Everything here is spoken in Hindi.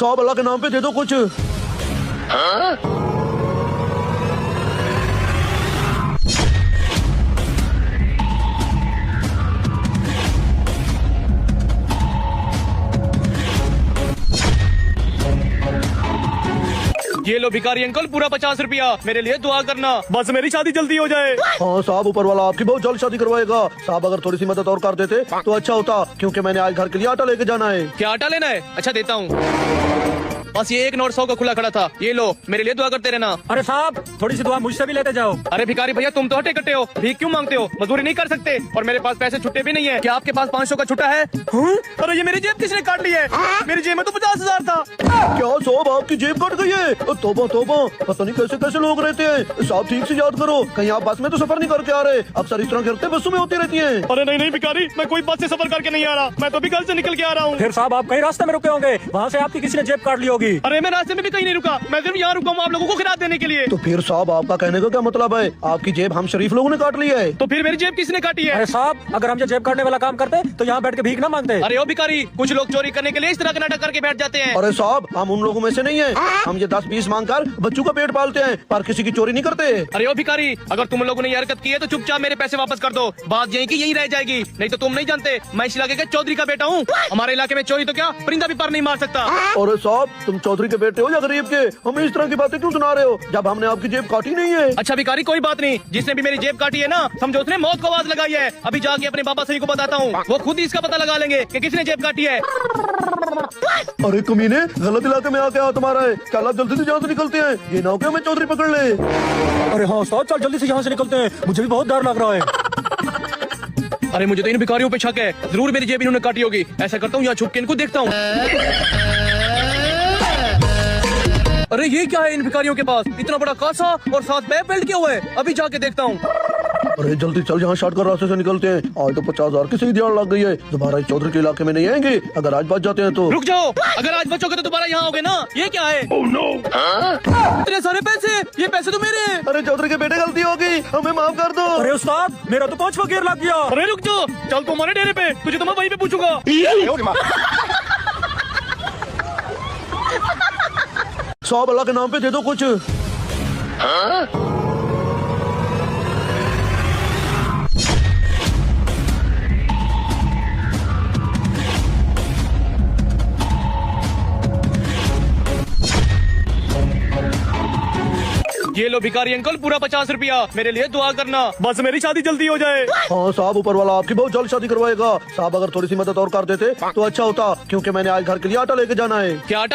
साहब अल्लाह के नाम पे दे दो कुछ। ये लो भिखारी अंकल, पूरा 50 रुपया। मेरे लिए दुआ करना, बस मेरी शादी जल्दी हो जाए। हाँ साहब, ऊपर वाला आपकी बहुत जल्द शादी करवाएगा। साहब अगर थोड़ी सी मदद और कर देते तो अच्छा होता, क्योंकि मैंने आज घर के लिए आटा लेके जाना है। क्या आटा लेना है? अच्छा देता हूँ। बस ये 1 नोट 100 का खुला खड़ा था। ये लो, मेरे लिए दुआ करते रहना। अरे साहब, थोड़ी सी दुआ मुझसे भी लेते जाओ। अरे भिखारी भैया, तुम तो हटे कट्टे हो, भीख क्यों मांगते हो? मजदूरी नहीं कर सकते और मेरे पास पैसे छुट्टे भी नहीं है। क्या आपके पास 500 का छुट्टा है? अरे ये मेरी जेब किसने काट ली है? मेरी जेब में तो 50,000 था। क्या साहब आपकी जेब कट गई है? तोबा तोबा, पता नहीं कैसे कैसे लोग रहते हैं। साहब ठीक से याद करो, कहीं आप बस में तो सफर नहीं करके आ रहे। अक्सर इस तरह की हरकतें बसों में होती रहती हैं। अरे नहीं नहीं भिखारी, मैं कोई बस से सफर करके नहीं आ रहा, मैं तो भी घर से निकल के आ रहा हूँ। फिर साहब आप कहीं रास्ते में रुके होंगे, वहाँ से आपकी किसी ने जेब काट ली होगी। अरे मैं रास्ते में भी कहीं नहीं रुका, मैं सिर्फ यहाँ रुका हूँ आप लोगों को खिरात देने के लिए। तो फिर साहब आपका कहने का क्या मतलब है? आपकी जेब हम शरीफ लोगों ने काट ली है। तो फिर मेरी जेब किसने काटी है? अरे साहब, अगर हम ये जेब काटने वाला काम करते तो यहाँ बैठ के भीख ना मांगते। अरे ओ भिखारी, कुछ लोग चोरी करने के लिए इस तरह का नाटक करके बैठ जाते हैं। अरे साहब, हम उन लोगों में से नहीं है। हम ये 10-20 मांग कर बच्चों का पेट पालते हैं, पर किसी की चोरी नहीं करते। अरे ओ भिखारी, अगर तुम लोगों ने ये हरकत की है तो चुपचाप मेरे पैसे वापस कर दो। बात यही की यही रह जाएगी, नहीं तो तुम नहीं जानते मैं इस इलाके के चौधरी का बेटा हूँ। हमारे इलाके में चोरी तो क्या परिंदा भी पर नहीं मार सकता। अरे साहब, तुम चौधरी के बेटे हो या गरीब के? हमें इस तरह की बातें क्यों सुना रहे हो जब हमने आपकी जेब काटी नहीं है? अच्छा भिखारी, कोई बात नहीं, जिसने भी मेरी जेब काटी है ना, समझो उसने मौत को आवाज लगाई है। अभी जाके अपने बाबा सही को बताता हूँ, वो खुद ही इसका पता लगा लेंगे कि किसने जेब काटी है। अरे कमीने, गलत इलाके में आके हाथ मारा है। चल आप जल्दी से यहाँ से निकलते हैं, ये ना हो कि हमें चौधरी पकड़ ले। अरे हाँ साहब, चल जल्दी से यहाँ से निकलते हैं, मुझे भी बहुत डर लग रहा है। अरे मुझे तो इन भिखारियों पे शक है, जरूर मेरी जेब इन्होंने काटी होगी। ऐसा करता हूँ यहाँ छुप के इनको देखता हूँ। अरे ये क्या है इन भिखारियों के पास? इतना बड़ा कासा और साथ बैग बेल्ट किया हुआ है। अभी जाके देखता हूँ। अरे जल्दी चल, यहाँ शॉर्टकट रास्ते से निकलते हैं। आज तो 50,000 की सही ध्यान लग गई है। दोबारा इस चौधरी के इलाके में नहीं आएंगे। अगर आज बच जाते हैं तो। रुक जाओ, अगर आज बचोगे तो दोबारा यहाँ आओगे ना। ये क्या है? oh, no. इतने सारे पैसे, ये पैसे तो मेरे हैं। अरे चौधरी के बेटे, गलती होगी, हमें माफ कर दो। अरे उस्ताद, मेरा तो 5वां गियर लग गया। अरे रुक जाओ, चल तुम्हारे डेरे पे, तुझे तो मैं वहीं पे पूछूंगा। साहब अल्लाह के नाम पे दे दो कुछ। ये लो भिखारी अंकल, पूरा 50 रुपया। मेरे लिए दुआ करना, बस मेरी शादी जल्दी हो जाए। हाँ साहब, ऊपर वाला आपकी बहुत जल्द शादी करवाएगा। साहब अगर थोड़ी सी मदद और कर देते तो अच्छा होता, क्योंकि मैंने आज घर के लिए आटा लेके जाना है। क्या आटा